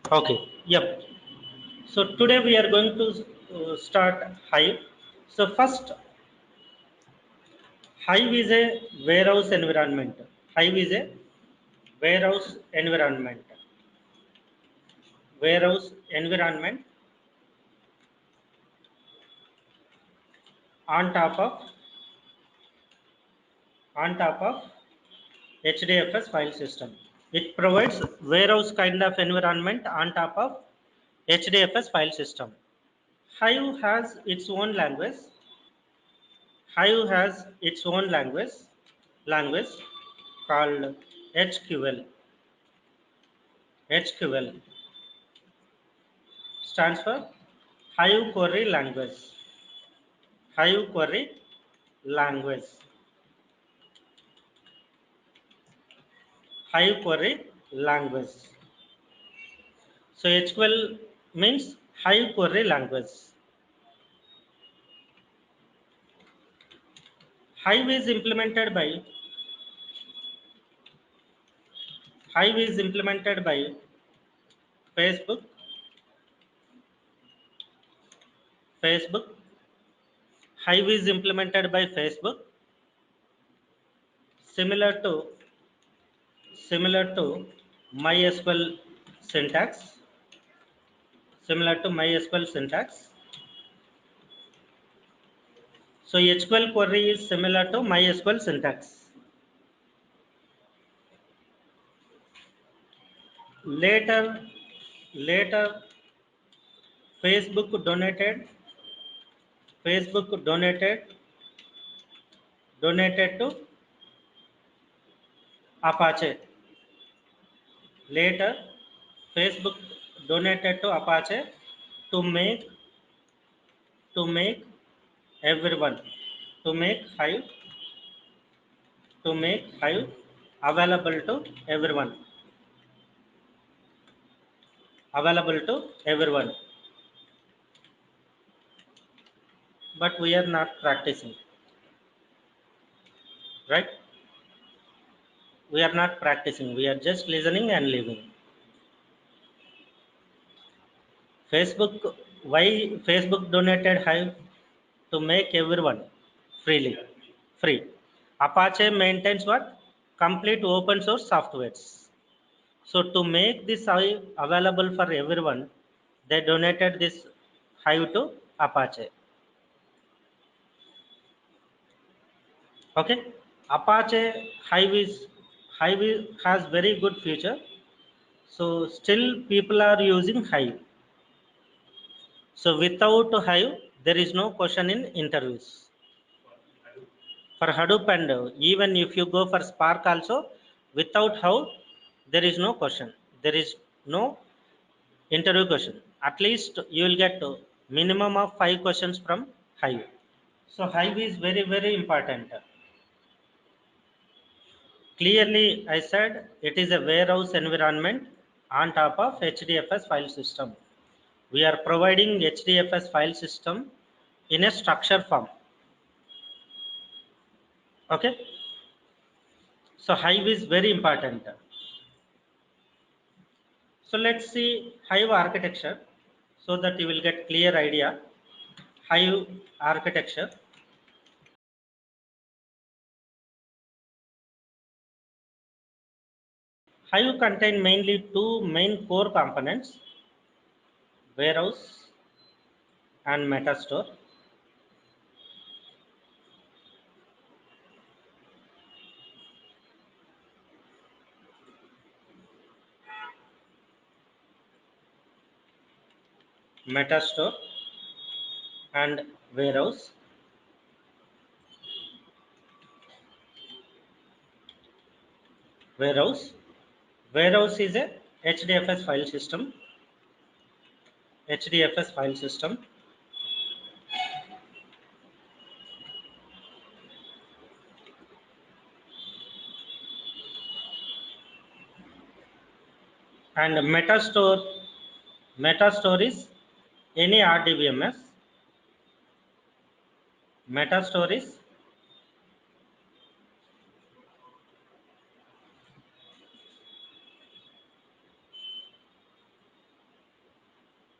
Okay. Yep. So today we are going to start Hive. So first, Hive is a warehouse environment. Hive is a warehouse environment. Warehouse environment on top of HDFS file system. It provides warehouse kind of environment on top of HDFS file system. Hive has its own language. Hive has its own language called HQL. HQL stands for Hive Query Language. Hive Query Language. Hive Query Language. So HQL means Hive Query Language. Hive is implemented by Facebook. Facebook. Hive is implemented by Facebook. Similar to MySQL syntax. Similar to MySQL syntax. So HQL query is similar to MySQL syntax. Later, Facebook donated to Apache. Later, Facebook donated to Apache to make everyone to make Hive available to everyone. But we are not practicing, right? We are not practicing. We are just listening and living. Facebook, why Facebook donated Hive? To make everyone free. Apache maintains what? Complete open source softwares. So to make this Hive available for everyone, they donated this Hive to Apache. Okay, Apache Hive has very good future. So still people are using Hive. So without Hive, there is no question in interviews. For Hadoop and even if you go for Spark also, without Hive, there is no question. There is no interview question. At least you will get minimum of 5 questions from Hive. So Hive is very important. Clearly, I said it is a warehouse environment on top of HDFS file system. We are providing HDFS file system in a structure form. Okay. So Hive is very important. So let's see Hive architecture so that you will get clear idea. Hive architecture. Hive contain mainly two main core components, warehouse and metastore. Metastore and warehouse. Warehouse. Warehouse is a HDFS file system. HDFS file system. And metastore is any RDBMS. Metastore is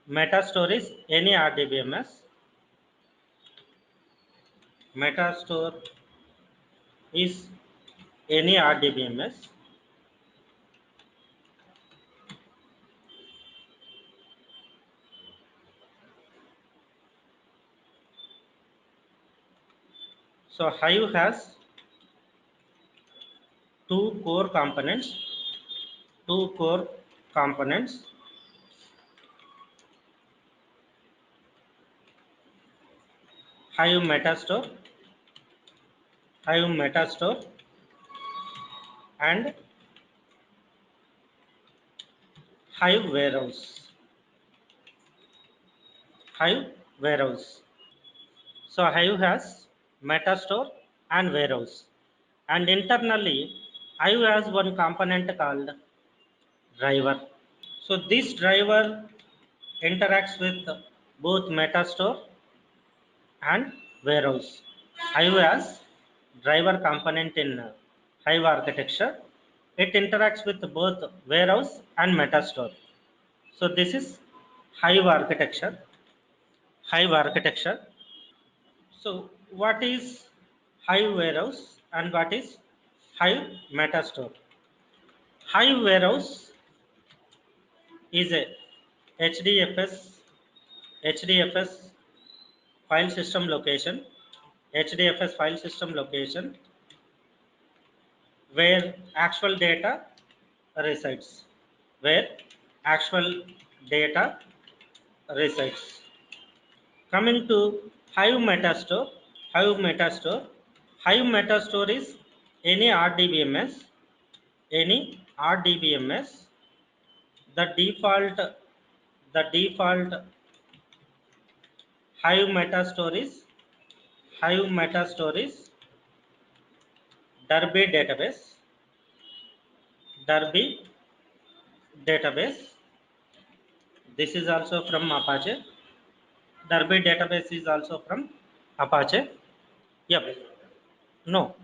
Metastore is any RDBMS. Metastore is any RDBMS. So Hive has two core components. Two core components. Hive Metastore, Hive Metastore, and Hive Warehouse. Hive Warehouse. So Hive has Metastore and Warehouse. And internally, Hive has one component called driver. So this driver interacts with both Metastore and Warehouse. Hive has driver component in Hive architecture. It interacts with both Warehouse and Metastore. So this is Hive architecture. Hive architecture. So what is Hive Warehouse and what is Hive Metastore? Hive Warehouse is a HDFS HDFS file system location, HDFS file system location where actual data resides, where actual data resides. Coming to Hive Metastore, Hive Metastore, Hive Metastore is any RDBMS, any RDBMS. The default Hive Metastore is Hive Metastore is Derby database, Derby database. This is also from Apache. Derby database is also from Apache. Yep. No.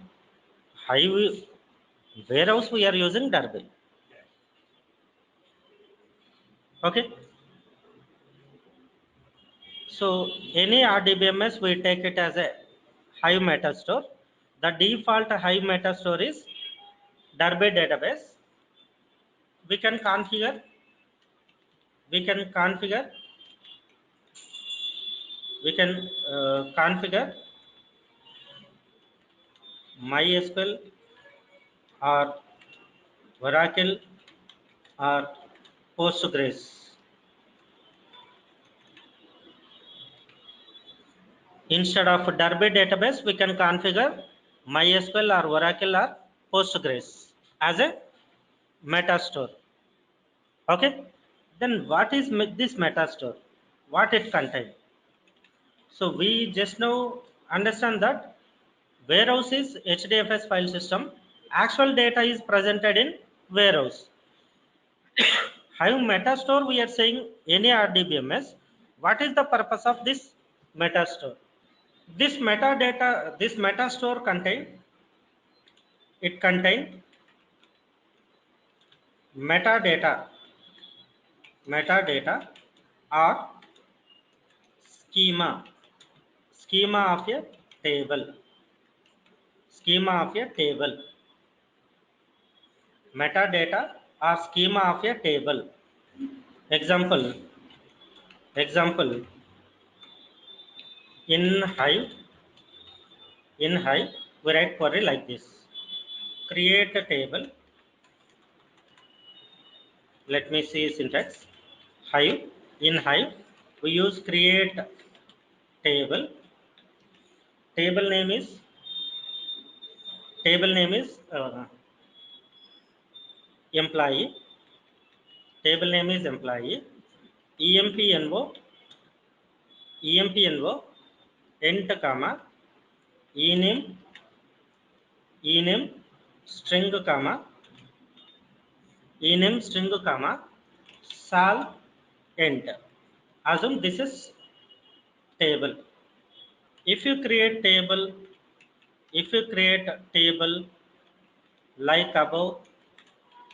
Hive warehouse we are using Derby. Okay. So any RDBMS we take it as a Hive Metastore. The default Hive Metastore is Derby database. We can configure. We can configure. We can configure MySQL or Oracle or Postgres. Instead of Derby database, we can configure MySQL or Oracle or Postgres as a metastore. Okay. Then what is this metastore? What it contains? So we just now understand that warehouse is HDFS file system. Actual data is presented in warehouse. Hive metastore we are saying any RDBMS. What is the purpose of this metastore? This metadata, this metastore contain metadata, metadata or schema, schema of a table, schema of a table, metadata or schema of a table. Example, example in Hive, in Hive we write query like this: create a table. Let me see syntax. Hive, in Hive we use create table. Table name is employee. Table name is employee. empno empno ent comma ename ename string comma ename string comma sal ent. Assume this is table. If you create table, if you create table like above,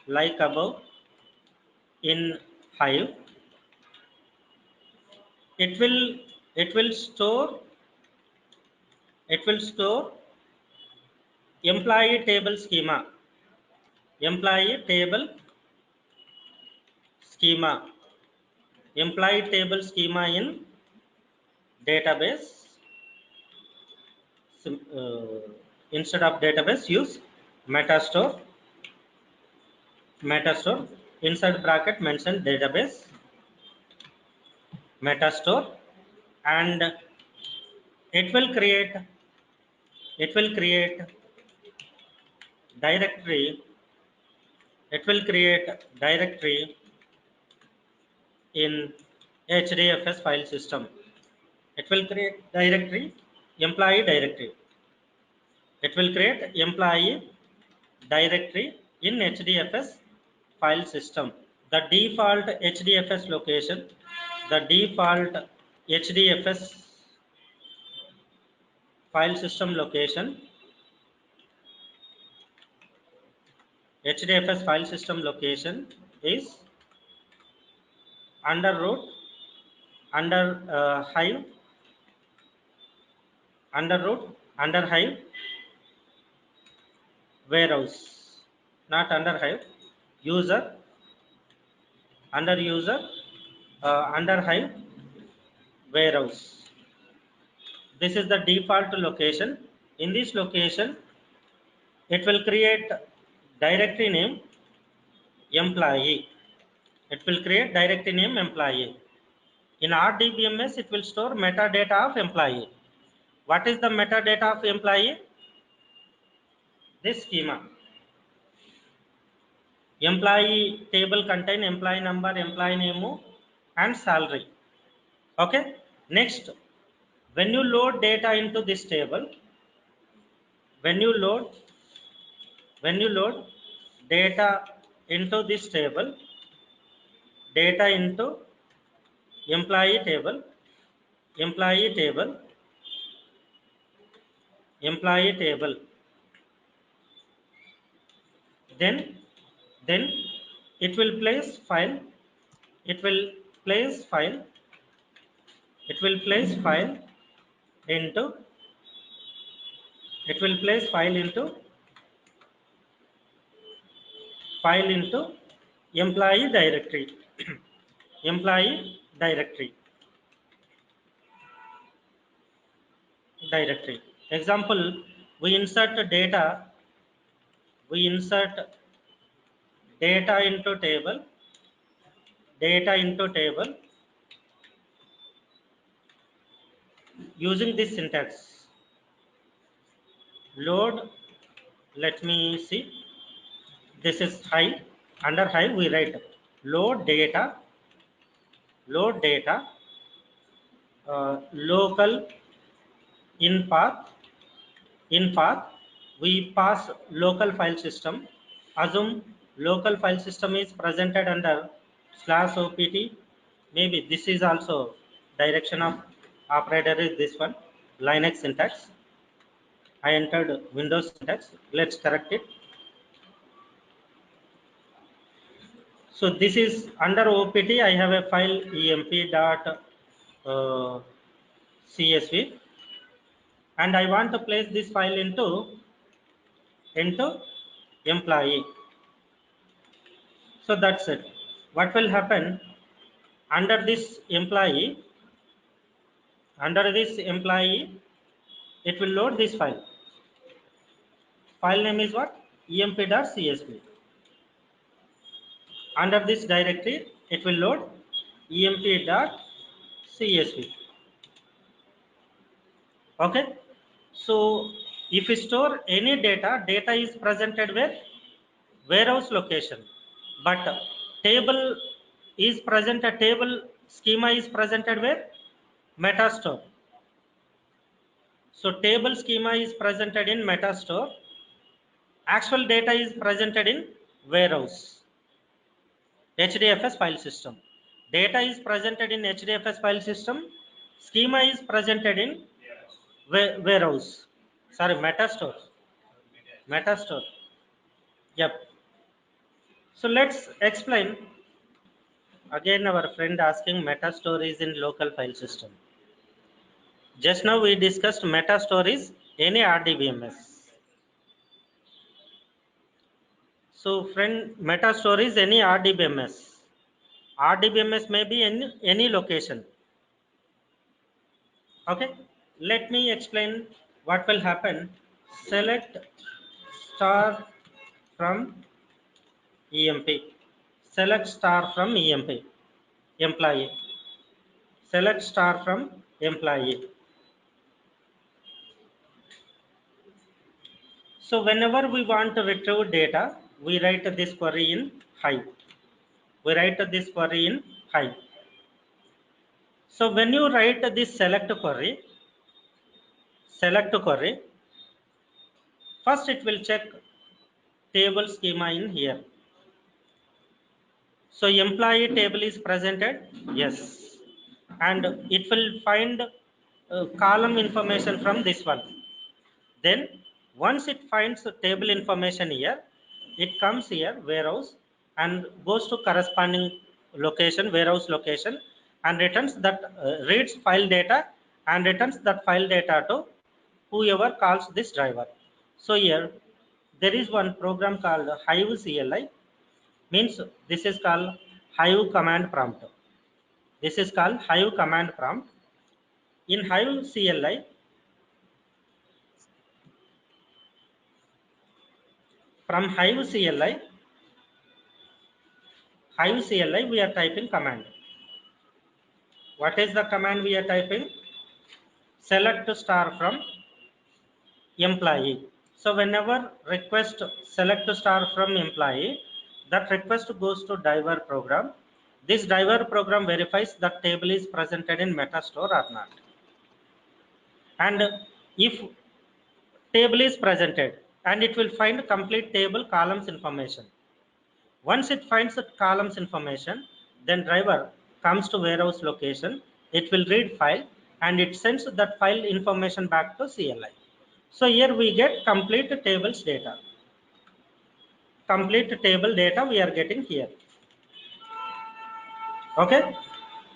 like above in Hive, it will it will store it will store employee table schema, employee table schema, employee table schema in database. Instead of database, use metastore, metastore inside bracket mention database, metastore, and it will create it will create directory, it will create directory in HDFS file system. It will create directory, employee directory. It will create employee directory in HDFS file system. The default HDFS location, the default HDFS file system location, HDFS file system location is under root, under Hive, under root, under Hive, warehouse, not under Hive, user, under user, under Hive, warehouse. This is the default location. In this location, it will create directory name employee. It will create directory name employee. In RDBMS, it will store metadata of employee. What is the metadata of employee? This schema. Employee table contain employee number, employee name, and salary. Okay. Next, when you load data into this table, when you load data into this table, data into employee table, employee table, employee table, then it will place file, it will place file, it will place file into, it will place file into employee directory, employee directory. Example, we insert data, we insert data into table, data into table using this syntax. Load, let me see, this is Hive, under Hive we write load data, load data, local in path, in path we pass local file system. Assume local file system is presented under /opt. Maybe this is also direction of operator is this one, Linux syntax. I entered Windows syntax. Let's correct it. So this is under opt. I have a file emp.csv, and I want to place this file into employee. So that's it. What will happen under this employee? Under this employee, it will load this file. File name is what? emp.csv. Under this directory, it will load emp.csv. Okay. So if you store any data, data is presented where? Warehouse location. But table is presented, table schema is presented where? Metastore. So table schema is presented in metastore. Actual data is presented in warehouse, HDFS file system. Data is presented in HDFS file system. Schema is presented in warehouse. Sorry, metastore. Metastore. Yep. So let's explain Again, our friend asking meta stories in local file system. Just now we discussed meta stories, any RDBMS. So friend, meta stories, any RDBMS. RDBMS may be in any location. Okay, let me explain what will happen. Select star from EMP. Select star from EMP. Employee. Select star from employee. So whenever we want to retrieve data, we write this query in Hive. We write this query in Hive. So when you write this select query, first it will check table schema in here. So employee table is presented, yes, and it will find column information from this one. Then once it finds the table information here, it comes here warehouse and goes to corresponding location, warehouse location, and returns that reads file data and returns that file data to whoever calls this driver. So here there is one program called Hive CLI, means this is called Hive command prompt. This is called Hive command prompt. In Hive CLI, from Hive CLI, we are typing command. What is the command we are typing? Select star from employee. So whenever request select star from employee, that request goes to diver program. This diver program verifies that table is presented in metastore or not. And if table is presented, and it will find complete table columns information. Once it finds the columns information, then driver comes to warehouse location. It will read file and it sends that file information back to CLI. So here we get complete tables data. Complete table data we are getting here. Okay.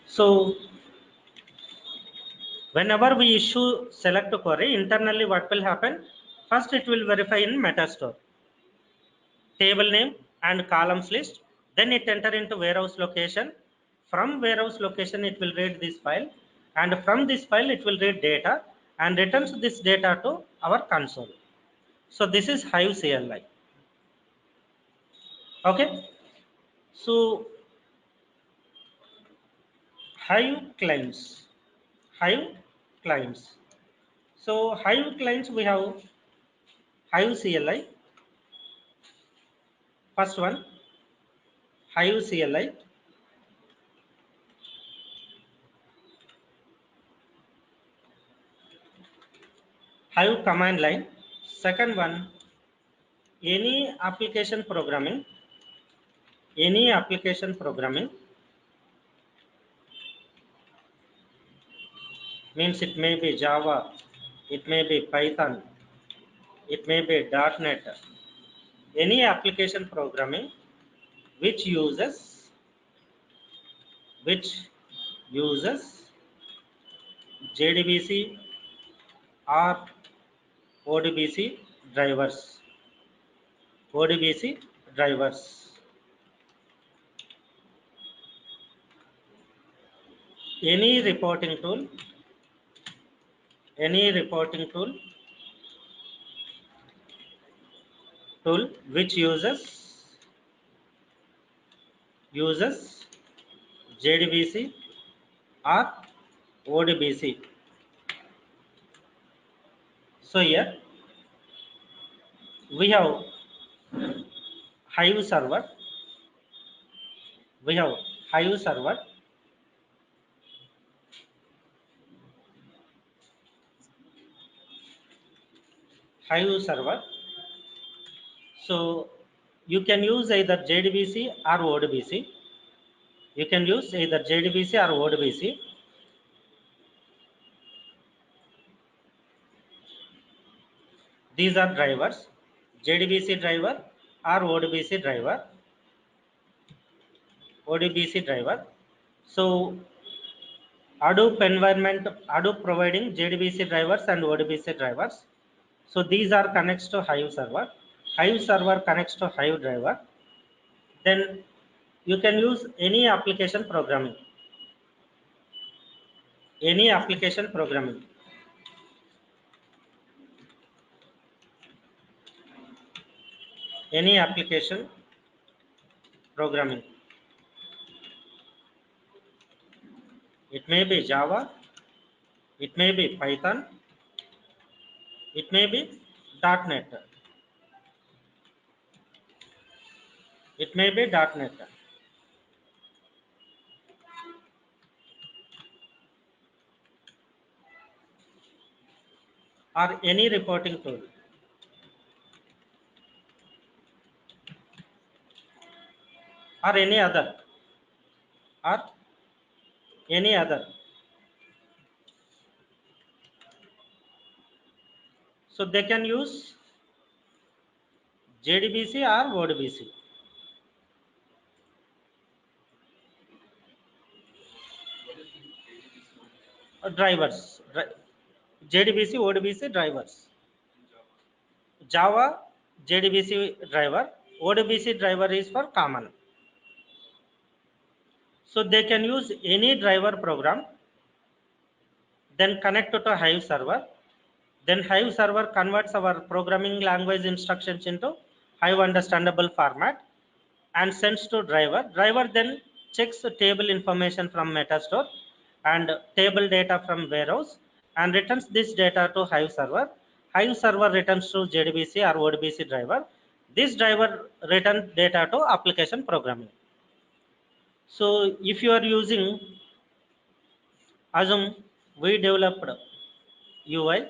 So whenever we issue select query, internally what will happen? First it will verify in metastore. Table name and columns list, then it enter into warehouse location. From warehouse location it will read this file, and from this file it will read data and returns this data to our console. So this is Hive CLI. Okay, so Hive clients. Hive clients. So Hive clients, we have Hive CLI. First one, Hive CLI. Hive command line. Second one, any application programming. Any application programming means it may be Java, it may be Python, it may be .NET. Any application programming which uses which uses JDBC or ODBC drivers. ODBC drivers. Any reporting tool, any reporting tool which uses JDBC or ODBC. So here we have Hive server. We have Hive server. Hive server. So you can use either JDBC or ODBC. You can use either JDBC or ODBC. These are drivers, JDBC driver or ODBC driver. ODBC driver. So Hadoop environment, Hadoop providing JDBC drivers and ODBC drivers. So these are connects to Hive server. Hive server connects to Hive driver. Then you can use any application programming. Any application programming. Any application programming. It may be Java, it may be Python, it may be .NET, it may be .NET, or any reporting tool, or any other, or any other. So they can use JDBC or ODBC drivers. JDBC, ODBC drivers. Java JDBC driver, ODBC driver is for common. So they can use any driver program, then connect to Hive server. Then Hive server converts our programming language instructions into Hive understandable format and sends to driver. Driver then checks the table information from metastore and table data from warehouse and returns this data to Hive server. Hive server returns to JDBC or ODBC driver. This driver returns data to application programming. So if you are using, assume we developed UI,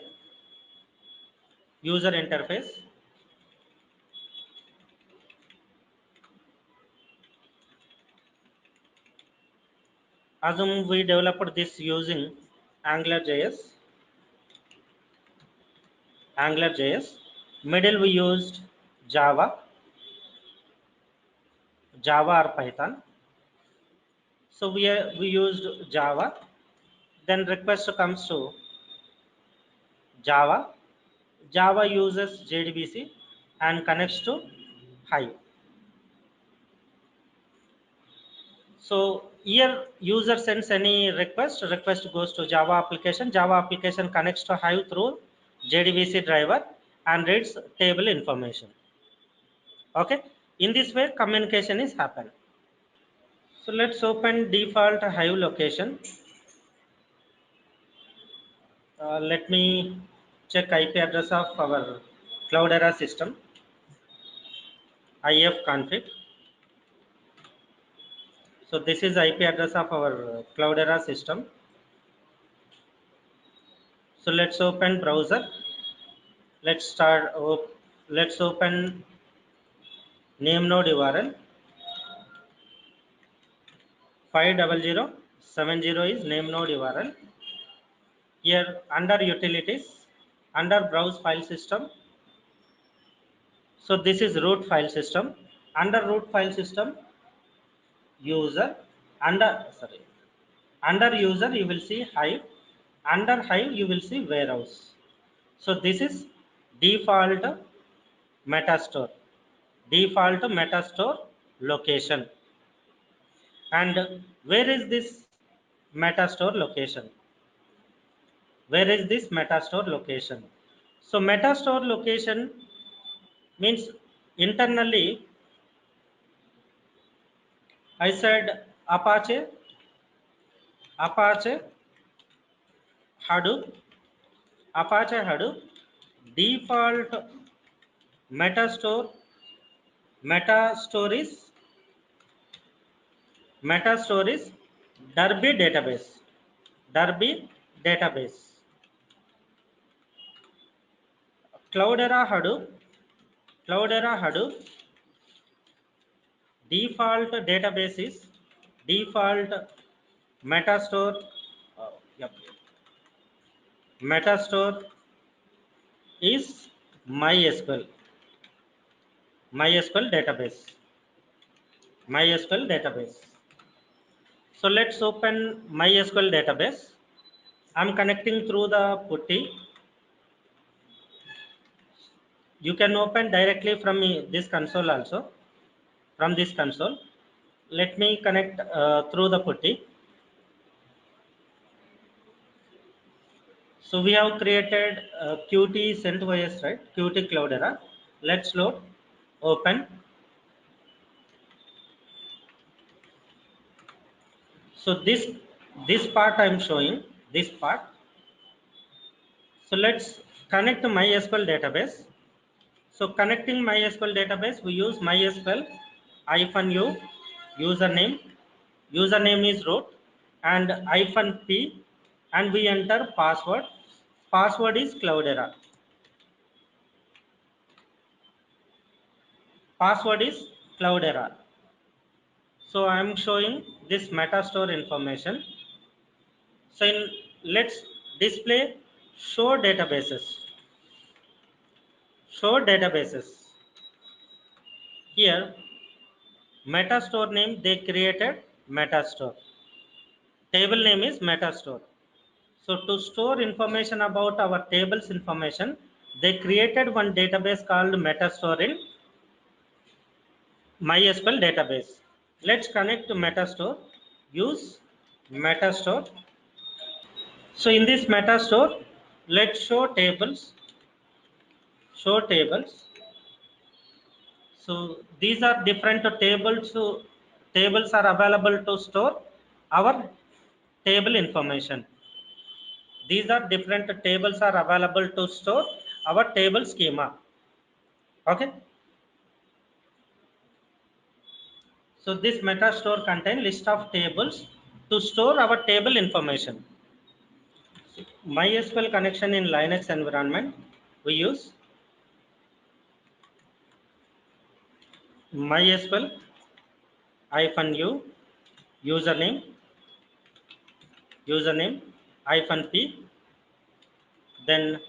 user interface. Assume we developed this using AngularJS. AngularJS. Middle we used Java, Java or Python. So we used Java. Then request comes to Java. Java uses JDBC and connects to Hive. So here user sends any request. Request goes to Java application. Java application connects to Hive through JDBC driver and reads table information. Okay. In this way, communication is happen. So let's open default Hive location. Let me check IP address of our Cloudera system. IF config. So this is IP address of our Cloudera system. So let's open browser. Let's start. Let's open name node URL. 50070 is name node URL. Here under utilities, under browse file system. So this is root file system. Under root file system, user. Under user you will see Hive. Under Hive you will see warehouse. So this is default metastore. Default metastore location. And where is this metastore location? Where is this metastore location? So metastore location means internally I said Apache Hadoop, default metastore, metastore is Derby database, Derby database. Cloudera Hadoop, default database is default metastore, yep, metastore is MySQL, MySQL database, MySQL database. So let's open MySQL database. I'm connecting through the putty. You can open directly from this console also. From this console, let me connect through the putty. So we have created Qt CentOS, right? Qt Cloudera. Let's load. Open. So this part I'm showing. This part. So let's connect to MySQL database. So connecting MySQL database, we use MySQL -u username. Username is root and -p, and we enter password. Password is Cloudera. Password is Cloudera. So I am showing this metastore information. So let's display show databases. Show databases. Here metastore name they created metastore. Table name is metastore. So to store information about our tables information, they created one database called metastore in MySQL database. Let's connect to metastore. Use metastore. So in this metastore, let's show tables. Show tables. So these are different tables. So tables are available to store our table information. These are different tables are available to store our table schema. Okay. So this metastore contain list of tables to store our table information. MySQL connection in Linux environment, we use MySQL -u username -p, then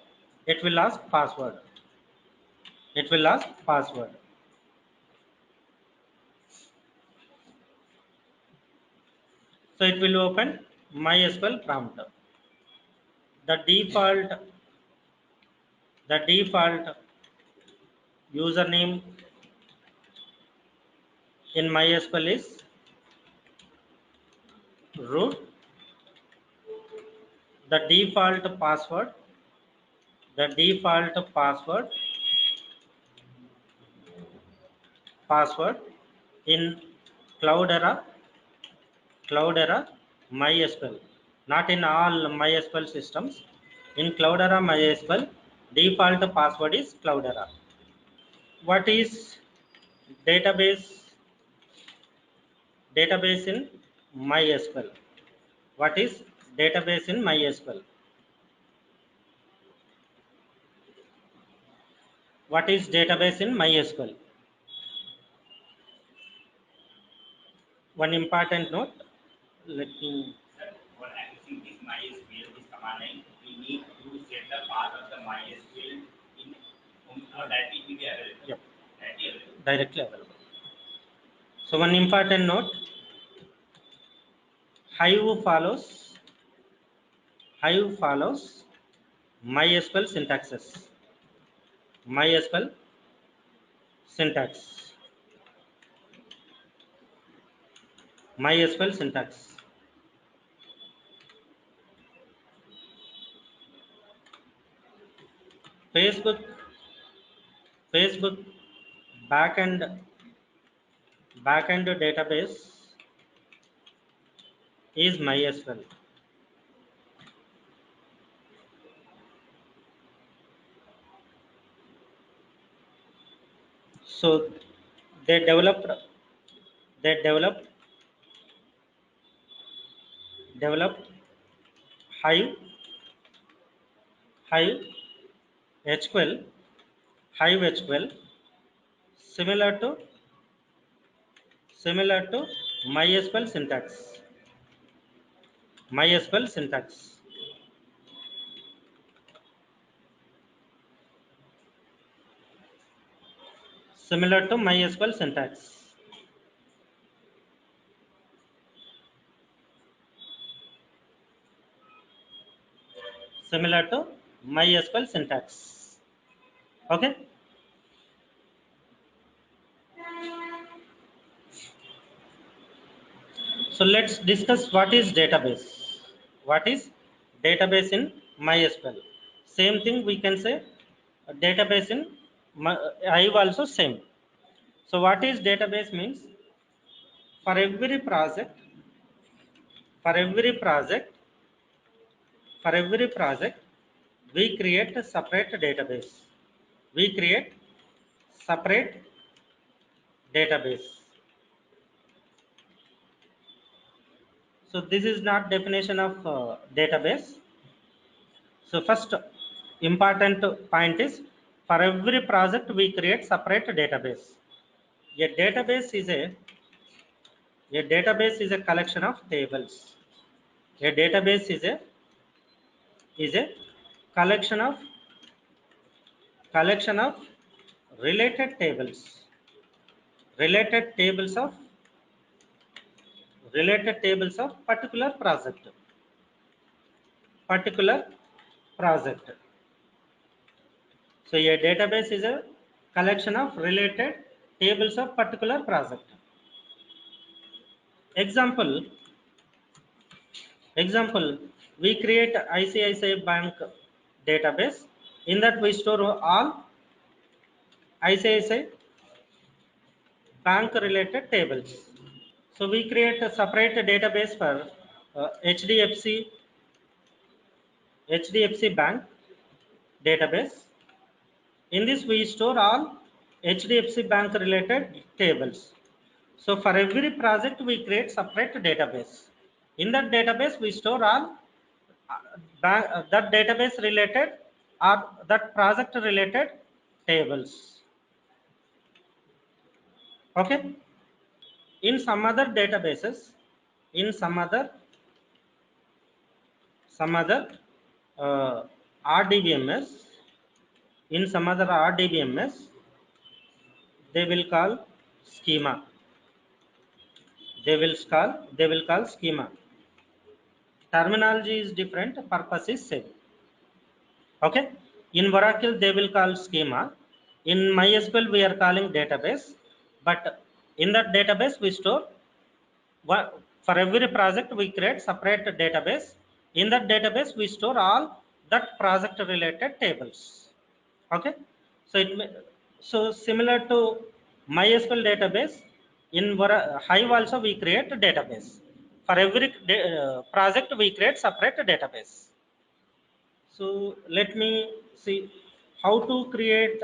it will ask password. It will ask password. So it will open MySQL prompt. The default username in MySQL is root. The default password in Cloudera MySQL, not in all MySQL systems. In Cloudera MySQL, default password is Cloudera. What is database in MySQL? What is database in MySQL? What is database in MySQL? One important note. Let me. For accessing this MySQL, this command line, we need to set the path of the MySQL in that it will be available. Yep. Directly available. Directly available. So one important note. Hive follows MySQL syntaxes. MySQL syntax. MySQL syntax. Facebook Facebook backend database is MySQL. So they developed they developed developed Hive Hive HQL Hive HQL similar to MySQL syntax. MySQL syntax. Similar to MySQL syntax. similar to MySQL syntax. Okay. So let's discuss what is database. What is database in MySQL? Same thing we can say database in Hive also same. So what is database means? For every project, for every project, for every project, we create a separate database. We create separate database. So this is not definition of database. So first important point is for every project we create separate database. A database is a collection of tables. A database is a collection of related tables. Related tables of particular project. So a database is a collection of related tables of particular project. Example, we create ICICI Bank database. In that we store all ICICI Bank related tables. So we create a separate database for HDFC Bank database. In this we store all HDFC Bank related tables. So for every project we create separate database. In that database we store all that database related or that project related tables. Okay. In some other databases, in some other RDBMS, in some other RDBMS, they will call schema. They will call schema. Terminology is different, purpose is same. Okay. In Oracle they will call schema. In MySQL we are calling database, but in that database we store for every project we create separate database. In that database we store all that project related tables. Okay. So so similar to MySQL database, in Hive also we create a database. For every project we create separate database. So let me see how to create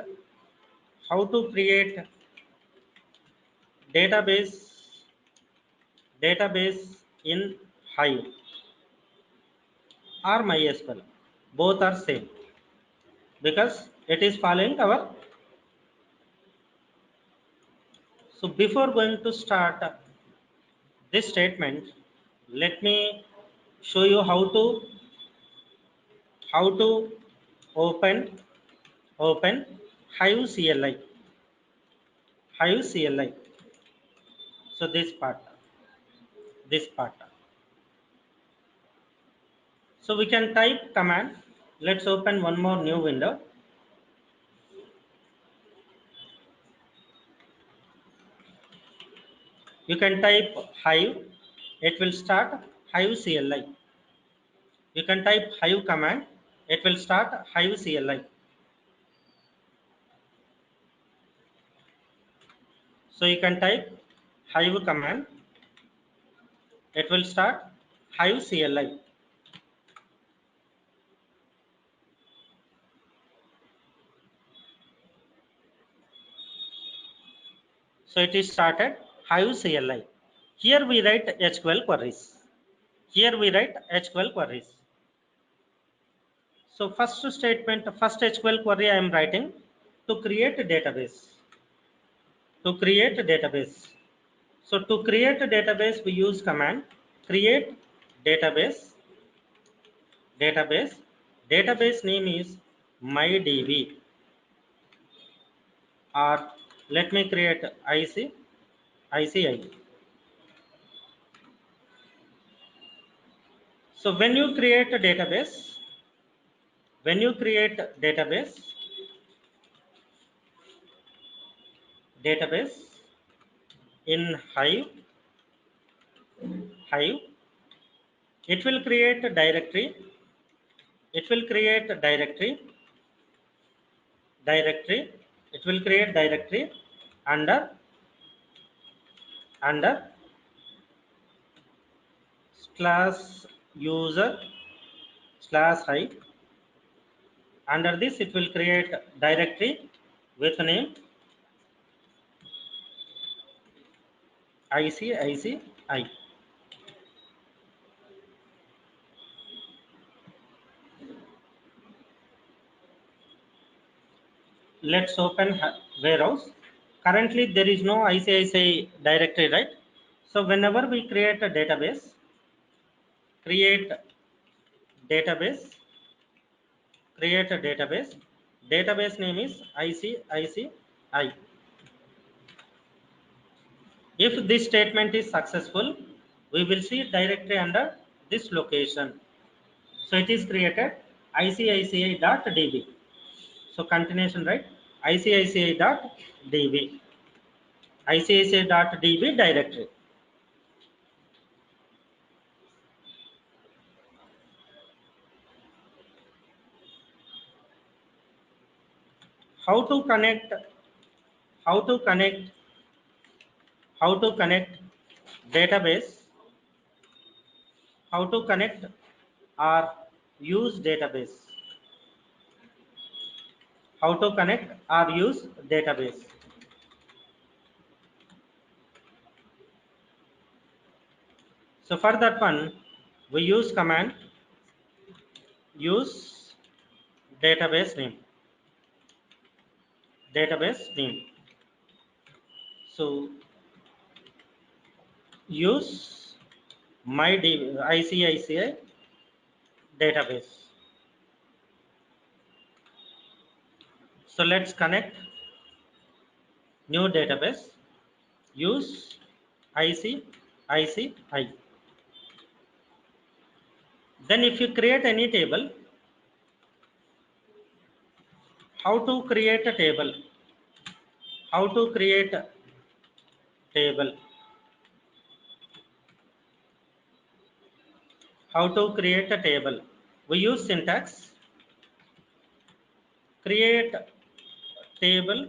database in Hive or MySQL. Both are same because it is following our. So before going to start this statement, let me show you how to open Hive CLI. So this part. So we can type command. Let's open one more new window. You can type Hive. It will start Hive CLI. You can type Hive command. It will start Hive CLI. So you can type Hive command. It will start Hive CLI. So it is started Hive CLI. Here we write SQL queries. So first SQL query I am writing to create a database. So to create a database we use command create database. Database name is mydb, or let me create ICI. So when you create a database, When you create database in Hive, it will create a directory. It will create a directory. It will create directory under under slash user slash Hive. Under this, it will create directory with name ICICI. Let's open warehouse. Currently there is no ICICI directory, right? So whenever we create a create database create a database name is ICICI. If this statement is successful, we will see directory under this location. So it is created ICICI.db. So continuation, right? ICICI.db, ICICI.db directory. How to connect? How to connect? How to connect database? How to connect or use database? How to connect or use database? So for that one, we use command use database name. Database name. So use my ICICI database. So let's connect new database. Use ICICI. Then if you create any table, how to create a table? How to create a table? How to create a table? We use syntax create table.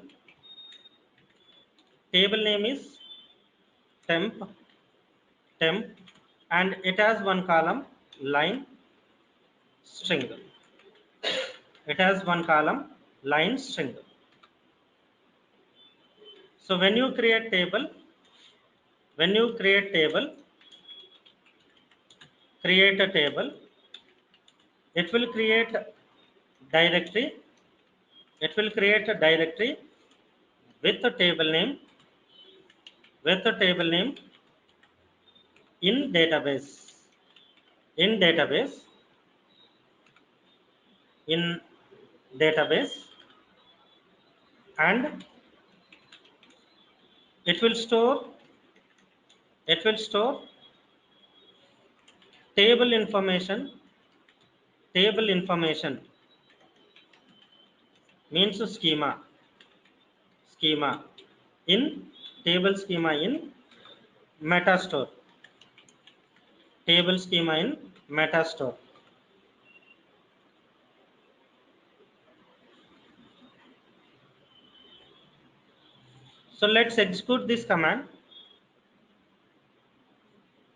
Table name is temp, and it has one column line string. It has one column line string. So when you create table, when you create a table, it will create directory. It will create a directory with a table name, with a table name in database, in database, in database, and it will store, it will store table information. Table information means schema in table schema in metastore. Table schema in metastore. So let's execute this command.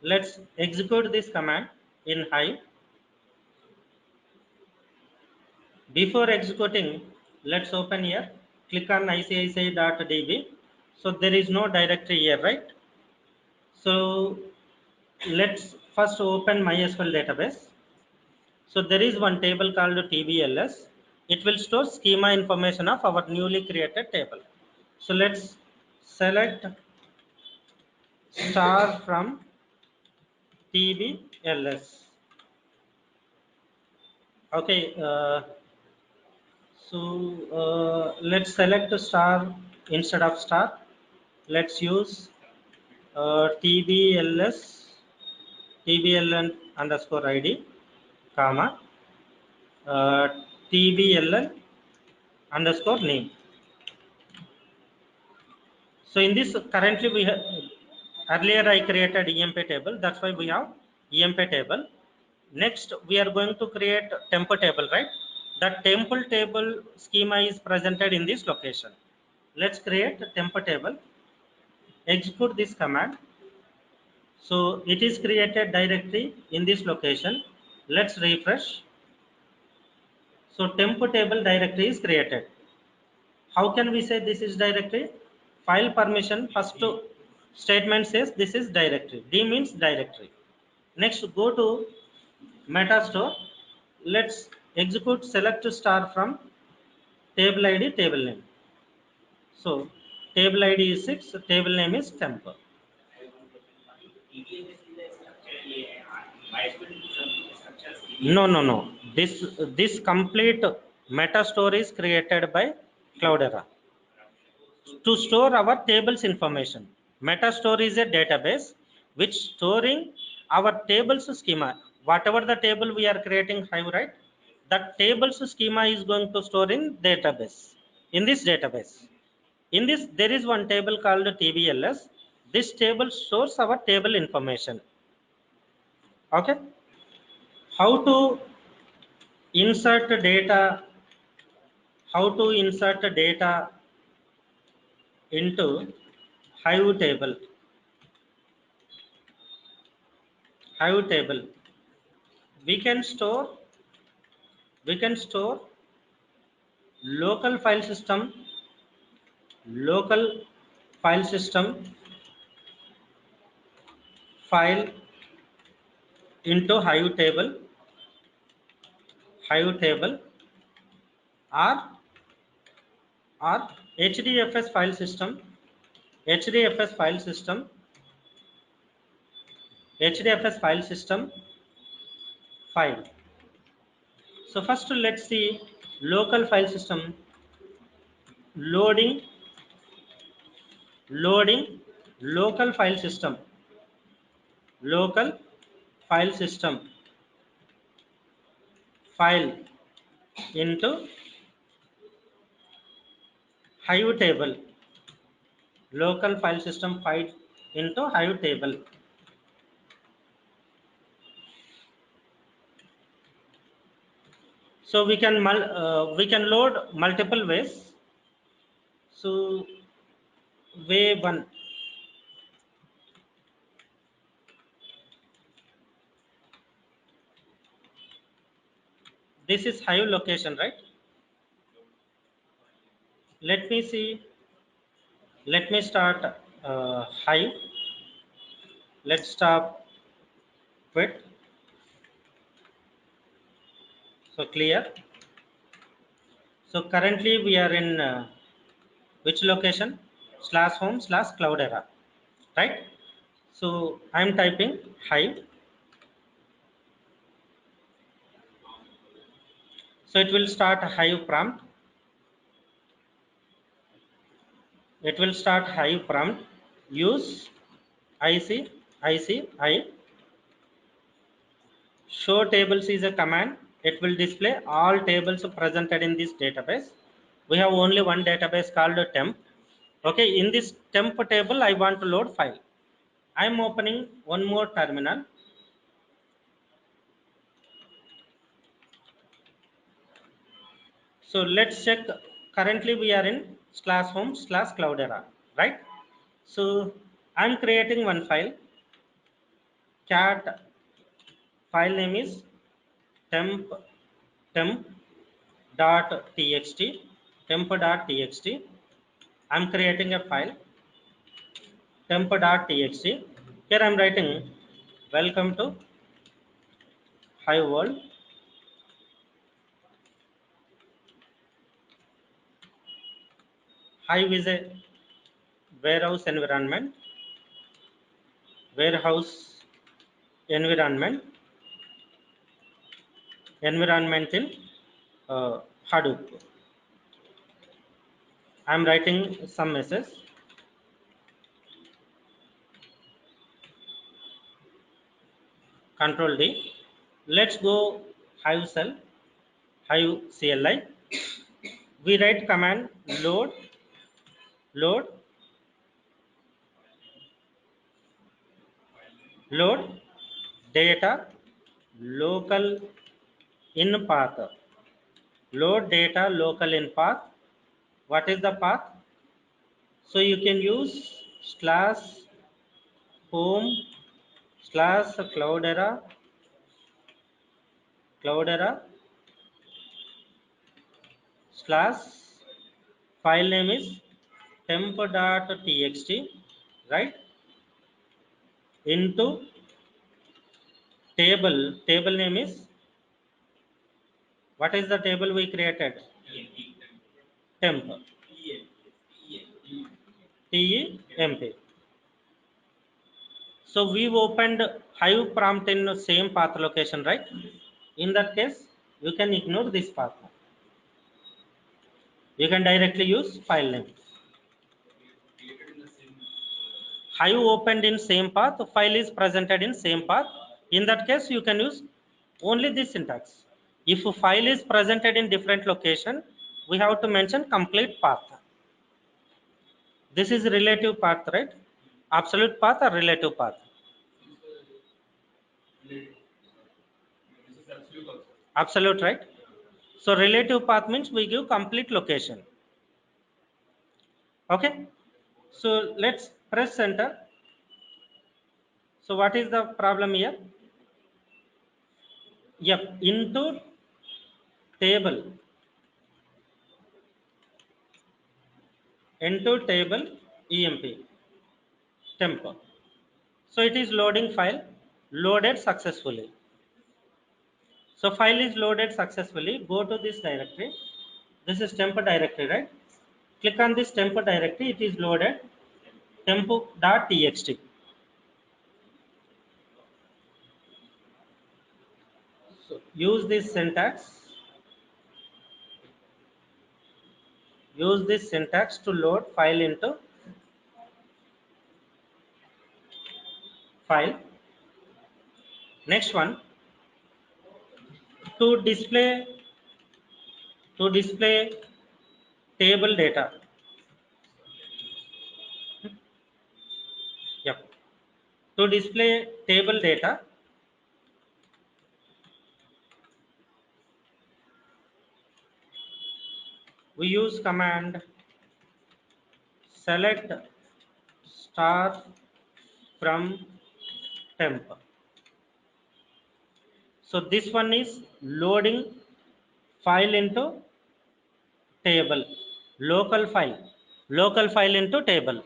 Let's execute this command in Hive. Before executing, let's open here. Click on ICICI.db. So there is no directory here, right? So let's first open MySQL database. So there is one table called TBLS. It will store schema information of our newly created table. So let's select star from TBLS. Okay, so let's select a star instead of star. Let's use TBLS TBLN underscore ID, comma tbll underscore name. So in this currently we have, earlier I created emp table, that's why we have emp table. Next we are going to create temp table, right? That temp table schema is presented in this location. Let's create temp table, execute this command. So it is created directly in this location. Let's refresh. So temp table directory is created. How can we say this is directory? File permission first statement says this is directory. D means directory. Next go to metastore. Let's execute select star from table ID table name. So table ID is 6, table name is temp. I want to question TDS is a structure, MySQL is a structure No, TDS. no, no. This complete meta store is created by Cloudera So to TDS, store our tables information. Metastore is a database which storing our tables schema. Whatever the table we are creating Hive, right? That tables schema is going to store in database. In this database, in this there is one table called TBLS. This table stores our table information. Okay. How to insert data? How to insert data into Hive table? Hive table. We can store we can store local file system local file system file into Hive table or or hdfs file system hdfs file system hdfs file system file. So first let's see local file system loading loading local file system file into Hive table, local file system file into Hive table. So we can load multiple ways. So way one, this is Hive location, right? Let me see. Let me start Hive. Let's stop quit. So clear. So currently we are in which location? Slash home slash Cloudera, right? So I'm typing Hive. So it will start Hive prompt. It will start Hive prompt. Use IC show tables is a command. It will display all tables presented in this database. We have only one database called temp. Okay, in this temp table I want to load file. I am opening one more terminal. So let's check. Currently we are in slash home slash Cloudera, right? So I'm creating one file. Cat file name is temp dot txt temp.txt. I'm creating a file temp.txt. Here I'm writing welcome to Hive world. Hive is a warehouse environment warehouse environment in Hadoop. I'm writing some message. Control D. Let's go Hive cell. Hive CLI. We write command load load data local in path. Load data local in path. What is the path? So you can use slash home slash cloudera slash file name is temp.txt, right? Into table name is, what is the table we created? Temp, temp. So we opened Hive prompt in the same path location, right? In that case you can ignore this path. You can directly use file name. Hive opened in same path, file is presented in same path. In that case you can use only this syntax. If a file is presented in different location, we have to mention complete path. This is relative path, right? Absolute path or relative path? Absolute, right? So relative path means we give complete location. Okay. So let's press enter. So what is the problem here? Yep, table into table emp temp. So it is loading file, loaded successfully. So file is loaded successfully. Go to this directory. This is temp directory, right? Click on this temp directory. It is loaded temp.txt. So use this syntax. Use this syntax to load file into file. Next one, to display table data. Yep. To display table data, we use command select star from temp. So this one is loading file into table, local file into table.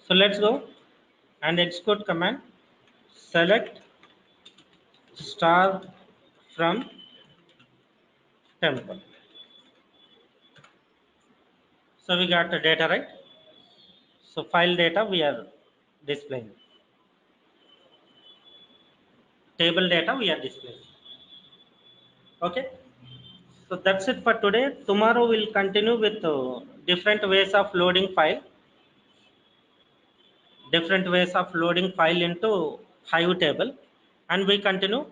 So let's go and execute command select star from temp. So we got the data, right? So file data we are displaying, table data we are displaying. Okay. So that's it for today. Tomorrow we'll continue with different ways of loading file, into Hive table, and we continue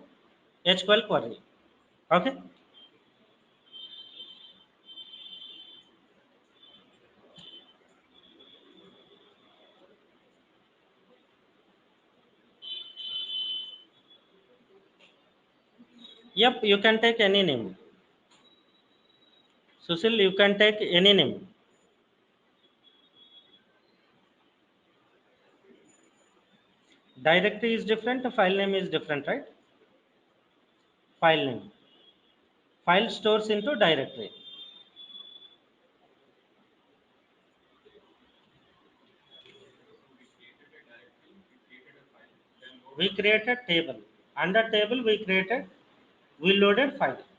HQL query. Okay. Yep, you can take any name. Susil, you can take any name. Directory is different, file name is different, right? File name. File stores into directory. We created table. Under table we created we loaded file.